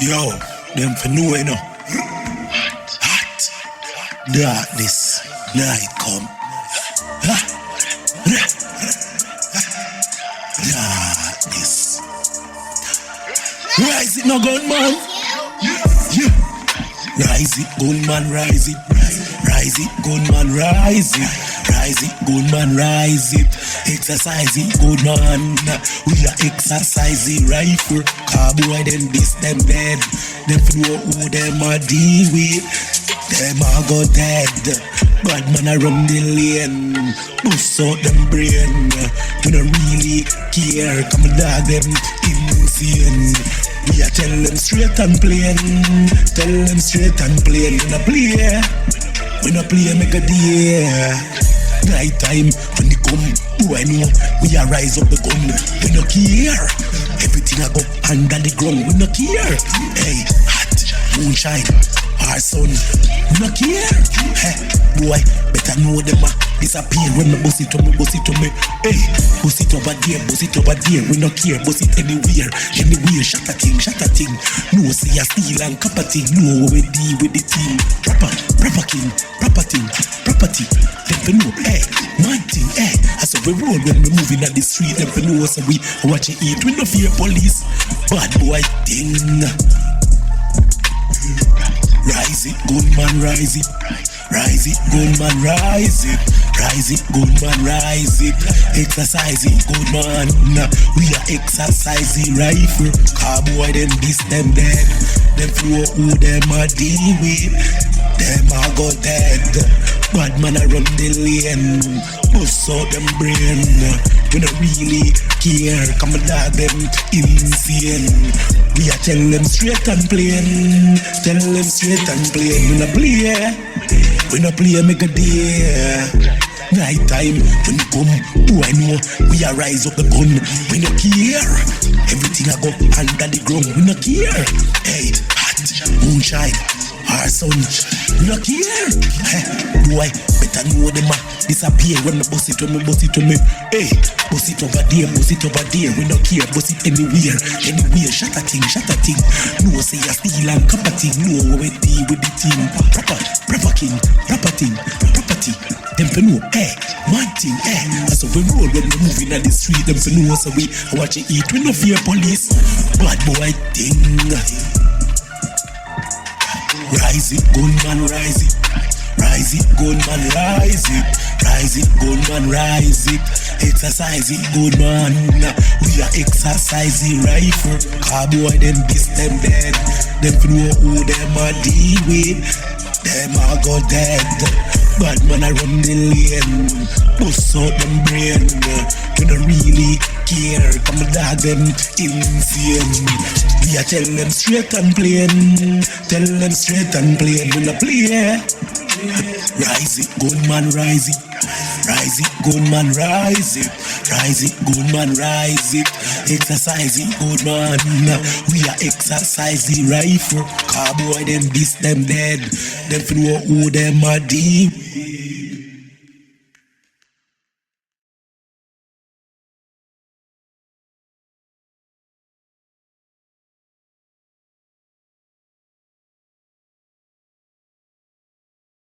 Yo, them for know, you know. Hot. Darkness. Night come. Darkness. Rise it, no gunman. Yeah. Rise it, gunman, rise it. Rise it, gunman, rise it. Rise it, gunman, rise it. Exercise it, gunman. We are exercising rifle. Cowboy, them this, them dead. Them know who them are deal with. Them are go dead. Bad man a run the lane. Bust out them brain. We don't really care. Come and dog them insane. We are tell them straight and plain. Tell them straight and plain. We no play make a day. Night time when they come, who I know, we a rise up the gun. We no care. Everything I go under the ground. We no care. Hey, hot moonshine, our sun. We no care. Hey, boy, better know them disappear when me bust it to me. Hey, bust it over there. We no care. Bust it anywhere. Shut a thing. No see a steal and copper thing. No we deal with the team. Proper king, property. Them for know, hey, man thing, hey. As we roll when we moving at the street, them for know so we watch it eat. We no fear police, bad boy thing. Rise it, gunman, rise it. Rise it, gunman, rise it. Rise it, gunman, rise it. Exercise it, gunman. We are exercising rifle. Cowboy, them this, them dead. Them know who them are deal with. Them are go dead. Bad man a run the lane. Bust out them brain. We don't really care. Come and dog them insane. We are tell them straight and plain. We no play make a day. Night time when you come, who I know, we a rise up the gun. We no care. Everything I go under the ground. We no care. Hey, hot moonshine, our sun. We no care. Hey, boy, better know them disappear when me bust it to me. Hey, bust it over there. We no care. Bust it anywhere. Shut a thing. No say a steal and copper thing. No we deal with the team. Proper king, property. Them for know, hey, man thing, hey. As we roll when we moving at the street, them for know so we watch it eat. We no fear police, bad boy thing. Rise it, gunman, rise it. Rise it, gunman, rise it. Rise it, gunman, rise it. Exercise it, gunman. We are exercising rifle. Cowboy, them this, them dead. Them for know who them are deal with. Them are go dead. Bad man a run the lane. Bust out them brain. We don't really care. Come and dog them insane. We a tell them straight and plain. We no play. Rise it, gunman, rise it. Rise it, gunman, rise it. Rise it, gunman, rise it. Exercise it, gunman. We are exercising rifle. Cowboy, them this, them dead. Them for know who them are deep.